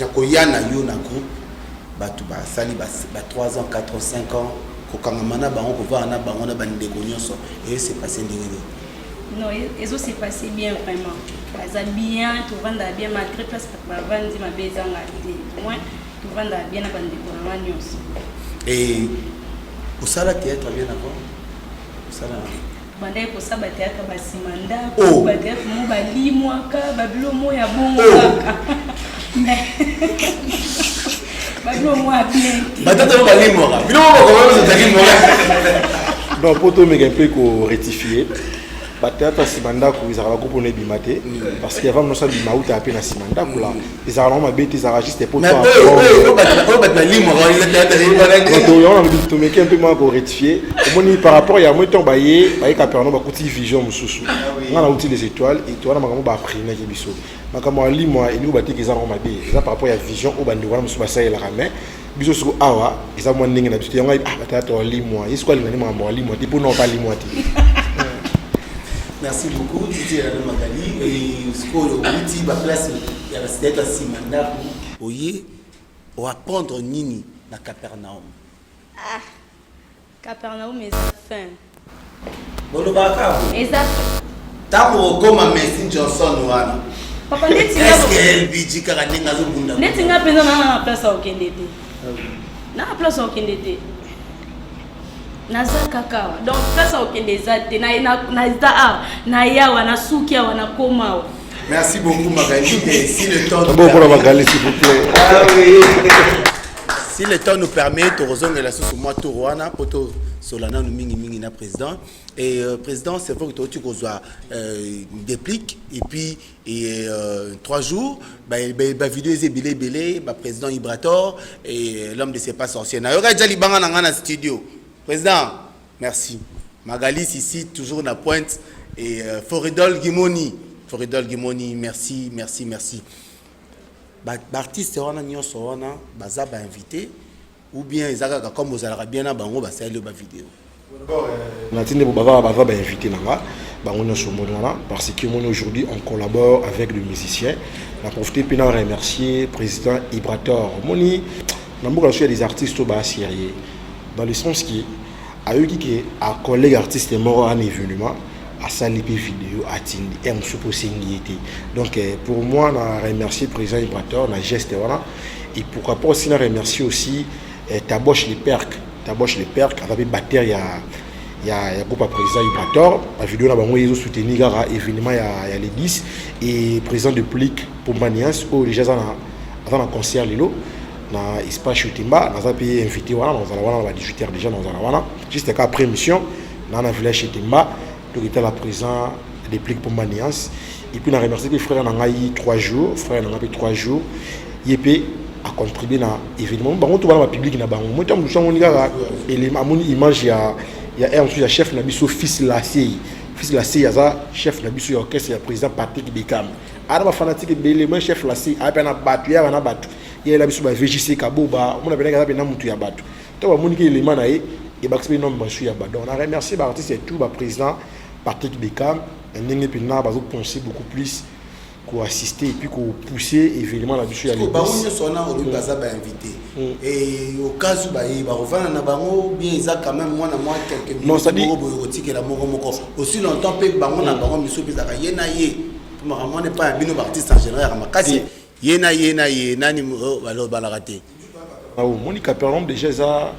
Yakoyana yo na groupe. Batu ba sali ba 3 ans 4 ans 5 ans kokangamana ba on va na ba on a bande konyoso et c'est passé ndengeni. Non, eso s'est passé bien vraiment. Ça bien, tout vendre bien malgré place pas vendre ma bezanga de moins tout vendre bien na bande konyoso. Et au sala théâtre bien avant. Au sala bande ko saba théâtre ba simanda ko ba théâtre mo ba limwaka ba bilo mo ya bonga. Donc pour tout me un peu rectifier peut-être simanda ko izara ko pone bimate parce qu'il avant nous ça bimauta à peine simanda ko là izara ma bête izara juste pour toi un peu moins ko rectifier moni par rapport ya moto baye Capernaum ba kuti vision mususu ngana outil des étoiles et toi na makambo ba prina ke biso makambo ali moi et nous ba tiki izara ma bête ça par rapport ya vision au bandi wana mususu ba ça la ramé biso suko awa isa mo ndenge na biso yango peut-être ali moi est-ce quoi le makambo ali moi pour non pas ali moi. Merci beaucoup, Titi Magali. Et ce qu'on a dit, la place, il y a la Simanda. oye o apprendre nini na Capernaum. Ah, Capernaum est fin. Bolobaka. Exact. Tango koma Messi Johnson wana. Papa neti est-ce que LBG kaka ninga zo bunda. Neti nga penza na place au Kendete. Na place au Kendete. Naza kaka. Donc place au Kendete na za na yawa na sukia wana koma. Merci beaucoup Magali. Si le temps s'il vous plaît. Ah oui. Si le temps nous permet, tu rejoins la sous moi Tourouana, poto Solana nous mingi na président et président c'est vrai que tu reçois déplique et puis 3 jours bah vidéo est belé président Ibrator et l'homme de ses pas sorciers. Na yora déjà libanga na studio. Président, merci. Magali ici toujours na pointe et Foridol Gimoni, merci. Artiste wana nyonso wana baza ba invité ou bien ezaka comme vous allez bien na bango ba sale ba vidéo. Natine baba ba invité nanga bango nyonso monana parce que aujourd'hui on collabore avec le musicien. On a profité pour remercier président Ibrator Moni na mboka sur des artistes ba sérieux dans le sens qui a eu qui a collègue artiste mort en événement à saliper vidéo à tindi et on suppose donc pour moi on a remercié le président Ibrator on a geste voilà et pourquoi pas aussi on a remercié aussi Taboche les percs avec batteur il y a groupe président Ibrator la vidéo là bango ils ont soutenu gara événement il y a les 10 et président de Plic pour Manias au déjà avant un concert lilo na espace Chutimba on a payé invité voilà on va voir à 18h déjà on va voir juste après émission dans la village Chutimba qui était la présent des pliques pour Manias et puis on a remercié les frères Nangaï 3 jours yépé a contribué à l'événement bango tout va dans public na bango moi tant que on diga élément mon image il y a un chef na biso fils la CI aza chef na biso orchestre ya président Patrick Bekam ara fanatique belé moi chef la CI a na batu ya na batu il la biso ba VJC Kaboba on a bien na mutu ya batu to ba moniki élément na et baxpe nom basu ya batu on a remercié ba artiste et tout ba président Patrick Bekam ndenge pena bazo penser beaucoup plus pour assister et puis pour pousser évidemment la bisu ya les bango sona o baza ba invité et au cas où ba revana na bango bien isa quand même moi quelques non ça dit que la moko aussi longtemps pe bango na bango miso bizaka yena ye pour moi n'est pas un bino artiste en général makasi yena nani balo raté Monica Perlon déjà ça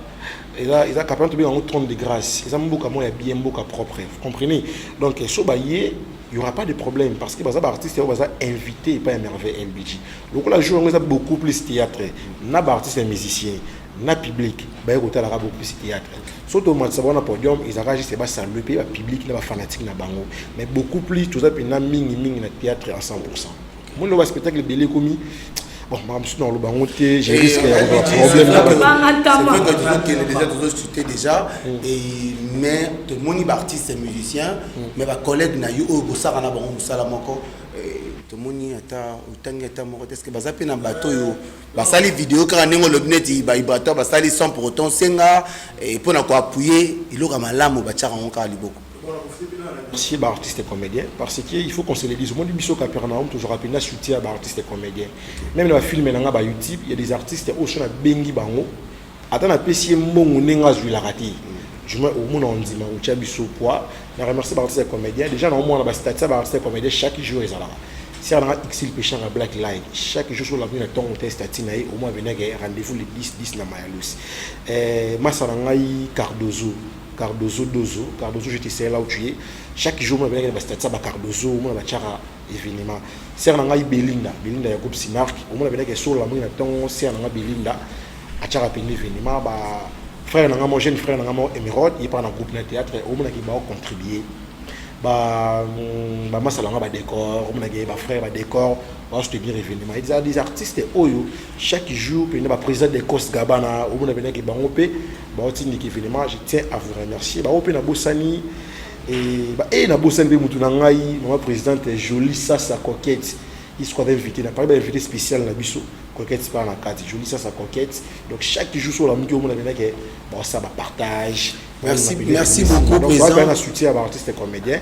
ils a capable de bien en trône de grâce ils ont beaucoup moins bien beaucoup propre vous comprenez donc il y aura pas de problème parce que les artistes sont invités et pas émerveillés LBG donc là jour on a beaucoup plus théâtre na artistes et musiciens na public ba écouter la beaucoup plus théâtre surtout moi ça na podium ils arrangent c'est pas ça le pays public na fanatique na bango mais beaucoup plus tout ça na mingi na théâtre à 100% moi le spectacle belé commis bon, dans le bangoté, j'ai risqué d'avoir un problème. C'est vrai que déjà, mais tout le monde est artiste et musicien, mais ma collègue n'a eu au Bossara na bango salamoko. Tout le monde est est-ce que baza pe na bateau yo basali vidéo quand on le net ba bateau basali sans pour autant senga et pour na ko appuyer il aura malamu ba tchara on ka liboko. Merci à artistes et comédiens parce qu'il faut qu'on se le dise. Moi, du Capernaum, toujours appelé un soutien à artistes et comédiens. Même dans le film sur YouTube, il y a des artistes qui sont bengi bango. Attends, un PC mon nenga je la raté. Je me au monde on dit ma ou biso poids. Je remercie les artistes et comédiens. Déjà dans moi on a statut à artistes et comédiens chaque jour ils là. Si on a XL péché en Black Light, chaque jour sur la vie de temps on teste statinaï au moins venir rendez-vous les 10 na Mayalus. Masarangai Cardozo j'étais celle là où tu es chaque jour moi venir statut ça Cardozo moi la chara événement. Si on a Belinda ya groupe Sinark au moins venir sur la vie de temps si on a Belinda a chara peine événement frère nanga mon jeune frère nanga mon Emerald il part dans groupe de théâtre au moins qui va contribuer masalanga ba décor on a ba frère ba décor va soutenir événement il y a des artistes oyo chaque jour puis ba président de Coast Gabana au moins venir qui ba opé ba otindi événement je tiens à vous remercier ba opé na Bossani et na Bossani mutu na ngai ma présidente Jolie Sasa Coquette il se croit invité na pas invité spécial na biso Coquette par la carte Jolie Sasa Coquette donc chaque jour sur la mutu au moins venir que bon ça va partage. Merci beaucoup président. Donc on a soutien à artistes et comédiens.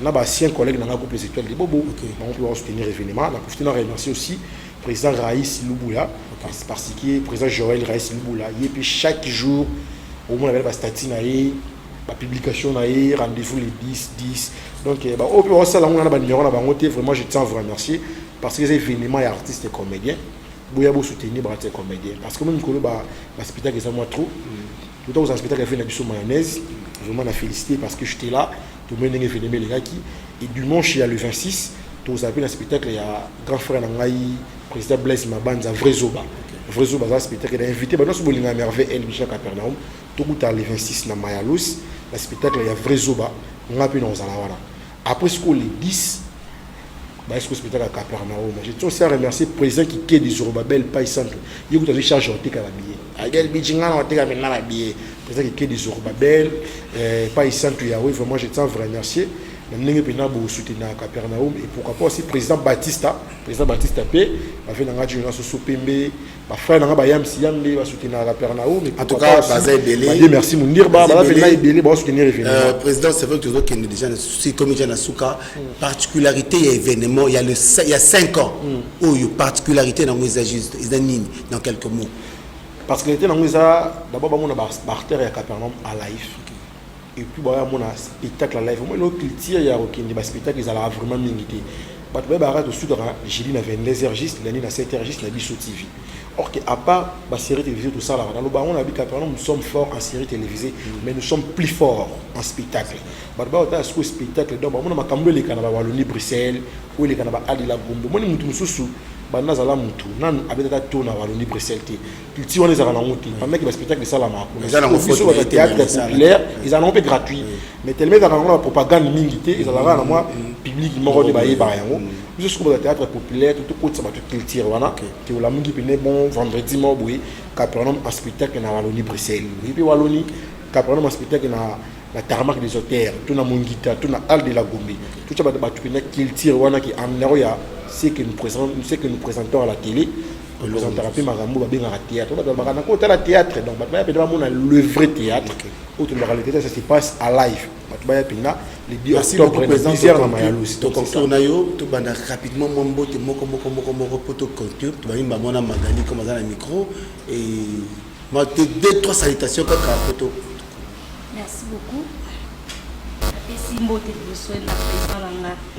On a ancien collègue dans le groupe Les Étoiles des Bobo. On peut soutenir l'événement. On a profité de remercier aussi président Raïs Louboula, parce que président Joël Raïs Louboula, et puis chaque jour, au moins, on avait la statue, la publication, rendez-vous les 10. Donc, au plus, ça, on a vraiment, je tiens à vous remercier, parce que les événements et artistes et comédiens, vous avez soutenir les comédiens. Parce que même si le spectacle est moi trop, tout le temps, un spectacle a fait une mayonnaise, vraiment, la félicité parce que j'étais là, tout le monde a fait les gars qui. Et dimanche, il y a le 26, tout vous avez un spectacle, il y a grand frère Nangaï, président Blaise Mabanza, Vrezoba. Vrezoba, c'est un spectacle, il a invité, maintenant, si vous voulez merveille, El Michel Capernaum, tout le temps, le 26, dans Mayalous, le spectacle, il y a Vrezoba, on a pu dans Zalawana. Après, ce qu'on les 10, est-ce que le spectacle à Capernaum, je tiens aussi à remercier le président qui est du Zorobabel, pas simple. Il y a eu charge de l'habillé. Il y a eu l'habillé. Le président qui est du Zorobabel, pas simple, vraiment, je tiens à vous remercier. Pour soutenir Capernaum et pourquoi pas aussi président Batista P va faire un journal sur Sopembe va faire un bayam siam va soutenir Capernaum. En tout cas, merci Mounir président, c'est vrai que tu vois qu'il y a déjà comme il y a Souka particularité et événement il y a 5 ans où il y a particularité dans les ajustes dans quelques mots. Particularité dans les d'abord on a barter à Capernaum à live. Et puis bah mon spectacle live moi le culture il y a aucun des spectacles ils allaient vraiment m'inviter bah tu vas tout suite j'ai dit avait 9h l'année na 7h na Bisso TV or que à part la série télévisée tout ça là dans le bar on a dit qu'apparemment nous sommes forts en série télévisée mais nous sommes plus forts en spectacle bah tu ce spectacle donc on a makambo les Canada Wallonie Bruxelles ou les Canada Adila Gombe moi ni mutu mususu bana zala mutu nan abeta tona Wallonie Bruxelles culture on les a na monté pendant que le spectacle ça là ils ont théâtre populaire ils en ont fait gratuit mais tellement dans la propagande mingité ils ont là moi public moko de baye ba yango jusqu'au le théâtre populaire tout côté ça va tout culture wana que la mingi pene bon vendredi mo boui Capernaum un spectacle na Wallonie Bruxelles et puis Wallonie Capernaum un spectacle na la tarmac des hôtels tout na mongita tout na hall de la Gombe tout ça va tout pene culture wana qui en ya ce que nous présentons à la télé nous présentons un peu maramou ba benga théâtre on va na côté la théâtre donc ba peut on a le vrai théâtre autre la réalité ça se passe à live ba pina les 10 octobre 10h dans Mayalous donc on a yo to banda rapidement mombote moko poto culture to ba imba mona Magali comme dans le micro et ma 2-3 salutations kaka photo. Merci beaucoup.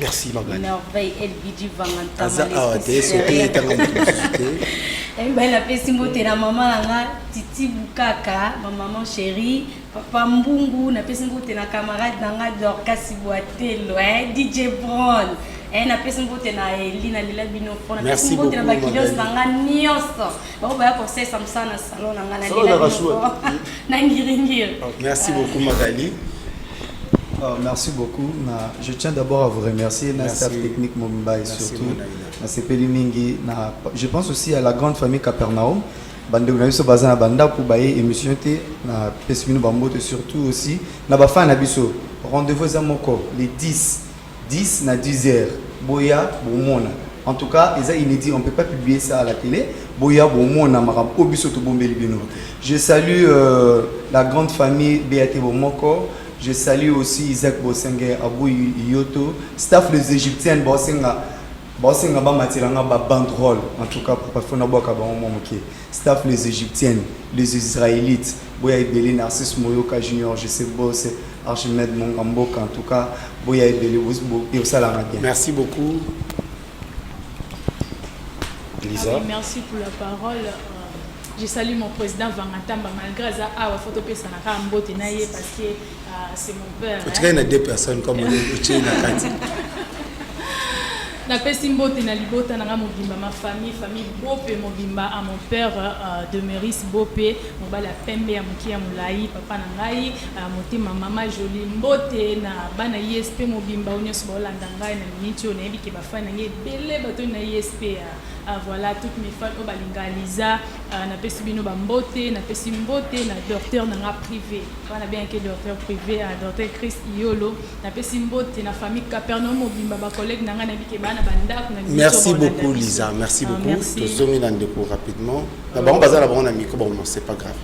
Merci Magali. Merveille LBG Vanganta. La pesimbote na maman nga Titi Bukaka, ma maman chérie, papa Mbungu, na pesimbote na camarade nga Dorcas Boatelo, DJ Brown. Na pesimbote na Elina Lila Binofo, na pesimbote na bakilos nga Nioso. Ba ba ko sesa msana salon nga na Lila Binofo. Na ngiringir. Merci beaucoup Magali. Merci beaucoup. Je tiens d'abord à vous remercier, la staff technique Momba et surtout à Sepeli Mingi. Je pense aussi à la grande famille Capernaum. Bande Unabiso Bazana Banda pour bailler émission T, na Pesmino Bambote surtout aussi. Na Bafa Nabiso. Rendez-vous à Moko les 10 na 10h. Boya Bomona. En tout cas, ils ont inédit, on ne peut pas publier ça à la télé. Boya Bomona Maram Obiso to Bombeli Bino. Je salue la grande famille Beate Bomoko. Je salue aussi Isaac Bosengue, Abou Yoto, staff les Égyptiens, Bosenga Bamatiranga, bandrol, en tout cas pour pas faire staff les Égyptiens, les Israélites, Boya Ibeli, Narcisse Moyoka Junior, je sais Boss, Archimède Mongamboka, en tout cas, Boya Ibeli, merci beaucoup. Lisa. Ah oui, merci pour la parole. Je salue mon président Vangatamba malgré ça a photo pesa na kambote na ye parce que c'est mon père. Tu as deux personnes comme tu na kati. Na pesimbote na libota na mobimba ma famille Bope mobimba à mon père de Meris Bope mobala pembe ya mukia mulai papa na ngai motema mama jolie mbote na bana ISP mobimba onyoso bolanda ngai na miniti on ebi ke bafana ngai belé bato na ISP voilà toutes mes fans au balinga Lisa na pesi bino bambote na pesi mbote na docteur na nga privé bana bien que docteur privé docteur Chris Iolo na pesi mbote na famille Capernaum mobimba ba collègue na nga na bike bana banda na merci beaucoup Lisa, merci beaucoup. Tozomi na ndeko rapidement. D'abord on va là on a micro bon non c'est pas grave.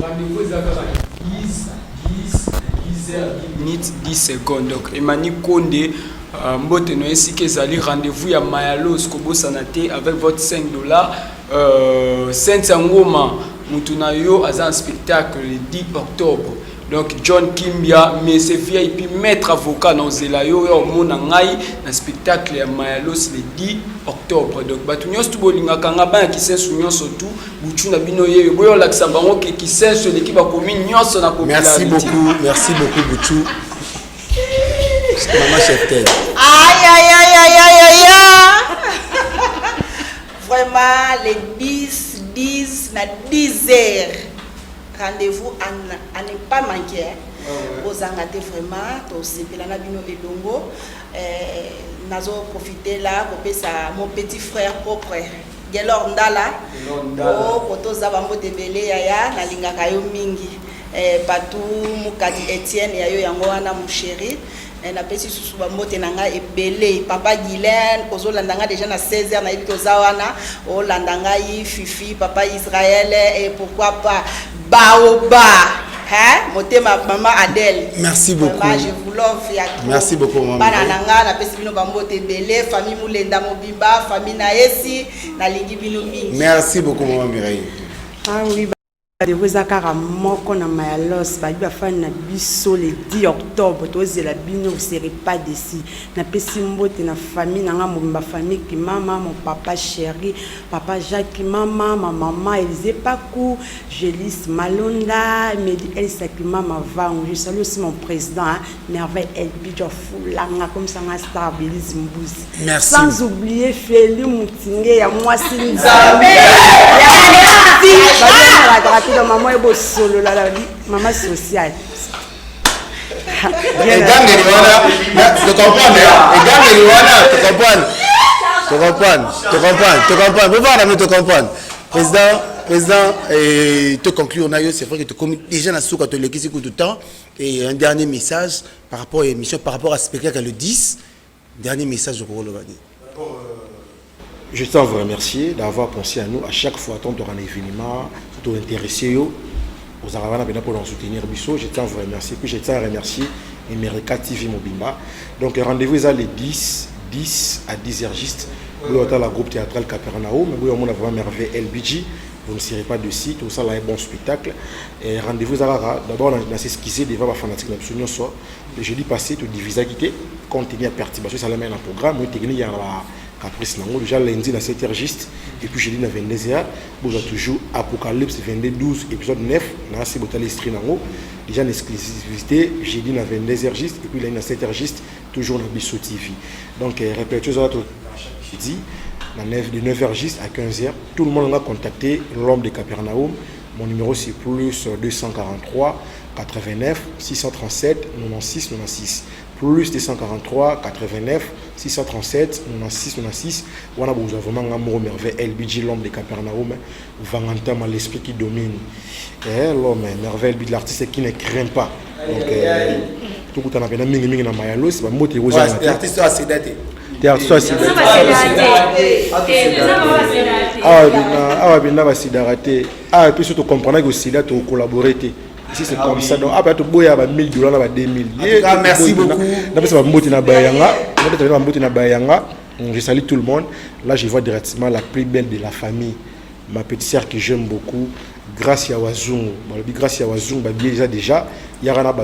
Rendez-vous ezaka 10 minutes 10 secondes donc Emmanuel Konde Mbote no esike ezali rendez-vous ya Mayalos kobosana te avec votre $5. Saint Ngoma mutuna yo aza un spectacle le 10 octobre. Donc John Kimbia mais c'est VIP maître avocat dans Zelayo yo mona ngai na spectacle ya Mayalos le 10 octobre. Donc batu nyos tu bolinga kanga ba ki sensu nyonso tu butu na bino ye boyo lakisa bango ki sensu l'équipe ba komi nyonso na popularité. Merci beaucoup Boutou. Maman chef-tête. Aïe. Vraiment, les 10 heures. Rendez-vous à ne pas manquer. Aux Angate vraiment, c'est Pelana Bino et Dongo. Nazo profiter là pour mon petit frère propre. Gelor Ndala. Pour tous abambo de belé yaya na lingaka yo mingi. Patou Mukadi Etienne yayo yango wana mon chéri. Na pesi susu ba mote nanga ebele papa Guylaine ozo landanga déjà na 16h na ibito zawana o landanga yi Fifi papa Israël et pourquoi pas Baoba hein motema maman Adèle. Merci beaucoup. Maman, je vous love ya. Merci beaucoup maman. Bana nanga na pesi bino ba mote ebele famille Mulenda Mobimba famille Naesi na lingi bino mingi. Merci beaucoup maman Mireille. Ah oui. Vous avez moko na Mayalos, ba fan na biso le 10 octobre, tous la bino vous serez pas d'ici. Na pesimbo te na famille na ma famille qui maman, mon papa chéri, papa Jacques, maman, ma maman Elise Pakou, Gélis Malonda, Medi Elsa qui maman Vang. Je salue aussi mon président, Merveille Elbidjo Foulanga comme ça na stabilise Mbouzi. Merci. Sans oublier Feli Moutingue ya moi Sinza. Maman est beau solo là, maman sociale. Tu comprends. Président, et te conclure, c'est vrai que tu communiques déjà dans ce catholique tout le temps. Et un dernier message par rapport à l'émission, par rapport à ce spectacle le 10. Dernier message de Rolo Badi. Je tiens à vous remercier d'avoir pensé à nous à chaque fois tant un événement, tout intéressé aux Aravana pour nous soutenir Bissot. Je tiens à vous remercier. Puis je tiens à remercier Emerika TV Mobimba. Donc rendez-vous à les 10 à 10h juste. Vous avez la groupe théâtrale Capernaum. Vous avez vraiment Merveille LBG. Vous ne serez pas de site. Tout ça là est bon spectacle. Et rendez-vous à Rara. D'abord on a esquissé devant la fanatique absolument soit. Le jeudi passé, tout divisé à quitter. Contenu à perturbation, ça l'amène un programme. Nous technique il y a caprice nango déjà lundi à 7h juste et puis jeudi à 22h vous avez toujours Apocalypse 22/12 épisode 9 na c'est botali stream nango déjà une exclusivité jeudi à 22h juste et puis lundi à 7h juste toujours na Bissot TV donc répétez ça jeudi de 9h juste à 15h tout le monde a contacté l'homme de Capernaum. Mon numéro c'est plus 243 89 637 96 96 plus 243 89 637 96 96. On a vraiment un amour merveilleux LBG l'homme de Capernaum Vangantam à l'esprit qui domine l'homme merveilleux l'artiste qui ne craint pas donc tout le temps on a mingi na Mayalos c'est pas mot l'artiste a assez daté. Ah, et puis surtout comprendre que aussi là tu collaborer ici c'est comme ça donc après tu boya ba $1000 na ba 2000. Merci beaucoup. Je salue tout le monde. Là je vois directement la plus belle de la famille, ma petite sœur que j'aime beaucoup. Grâce à Wazungu, grâce à Wazungu, déjà il y a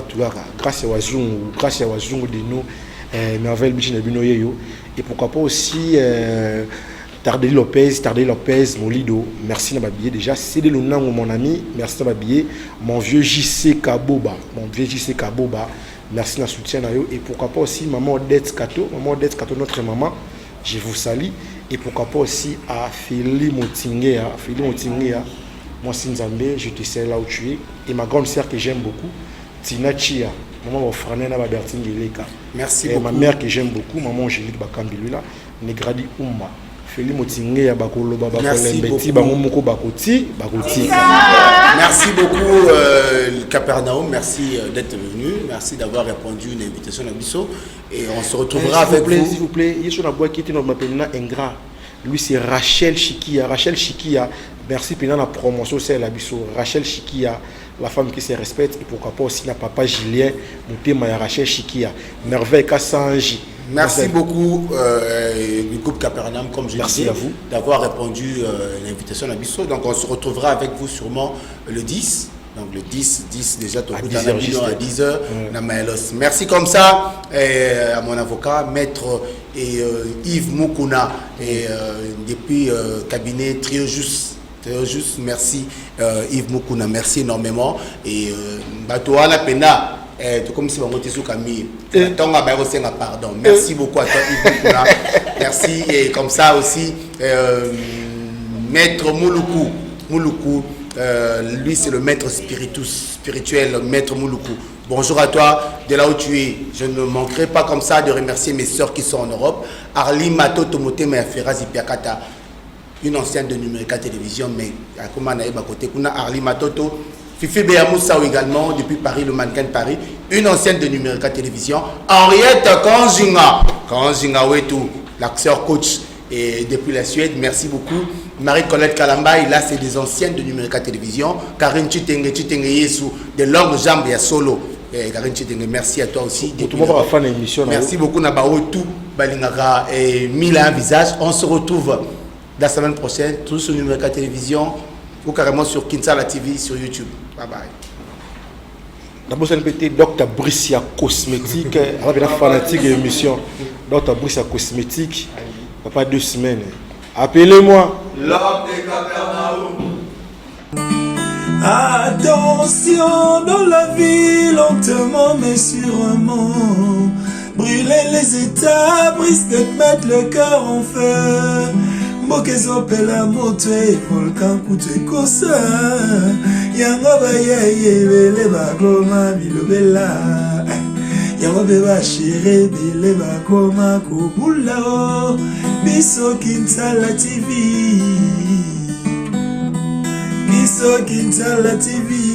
grâce à Wazungu de nous. Merveille Binoyeyo et pourquoi pas aussi Tardeli Lopez, Molido, merci de m'habiller déjà, c'est de l'honneur mon ami, merci de m'habiller, mon vieux JC Kaboba, merci de soutien et pourquoi pas aussi maman Odette Kato, notre maman, je vous salue et pourquoi pas aussi à Fili Motingea, moi Sinzambe, je te sais là où tu es et ma grande sœur que j'aime beaucoup, Tina Chia. Maman Franena Bertine Geleka. Merci beaucoup. Ma mère que j'aime beaucoup, maman Angélique Bakambilula, Negradi Oumba. Feli Motingé ya bakolo baba Beti Bamomoko Bakoti, Bakoti. Merci beaucoup Capernaum, merci d'être venu, merci d'avoir répondu à l'invitation à Bissot et on se retrouvera avec vous. S'il vous plaît, il y a une qui était notre appel ingrat. Lui c'est Rachel Chikia, merci pour la promotion c'est la Bissot. Rachel Chikia, la femme qui se respecte et pourquoi pas aussi na papa Julien, Moutema Rachel Chikia. Merveille Kassanji. Merci beaucoup du groupe Capernaum, comme je Merci disais, à vous d'avoir répondu à l'invitation à Bissau. Donc on se retrouvera avec vous sûrement le 10. Donc le 10 déjà à 10h. Merci comme ça à mon avocat, maître Yves Moukouna, depuis cabinet Trio Juste, merci Yves Moukouna, merci énormément. Et Batoa la Pena, comme si on était sous Camille, pardon. Merci beaucoup à toi Yves Moukouna. Merci, et comme ça aussi maître Mouloukou. Lui c'est le maître spirituel, maître Mouloukou. Bonjour à toi, de là où tu es. Je ne manquerai pas comme ça de remercier mes sœurs qui sont en Europe. Arli Mato Tomotema et Ferraz Ipiakata, une ancienne de Numérica Télévision, mais à Komanaïba côté, Kuna Arli Matoto, Fifi Béamoussao également, depuis Paris, le mannequin de Paris, une ancienne de Numérica Télévision. Henriette Kanjinga Wetu, l'acteur coach, et depuis la Suède, merci beaucoup. Marie-Colette Kalamba, là c'est des anciennes de Numérica Télévision. Karine Chitenge Yesu, de longues jambes et solo. Karine Chitenge, merci à toi aussi. Merci beaucoup Nabao, tout Balingara et Mila Visage. On se retrouve la semaine prochaine, tous sur Numérica Télévision ou carrément sur Kinsala TV, sur YouTube. Bye bye. D'abord, c'est un petit Dr. Bricia Cosmétique, avec la fanatique de l'émission. Dr. Bricia Cosmétique, pas 2 semaines. Appelez-moi. L'homme des Capernaum. Attention dans la vie, lentement mais sûrement. Brûler les états risque de te mettre le cœur en feu. Mokezo pela moto et volcan coûte kosa. Yango baye bele bagoma bilobela. Yango beba chere bele bagoma kubula. Biso Kinsala TV. Biso Kinsala TV.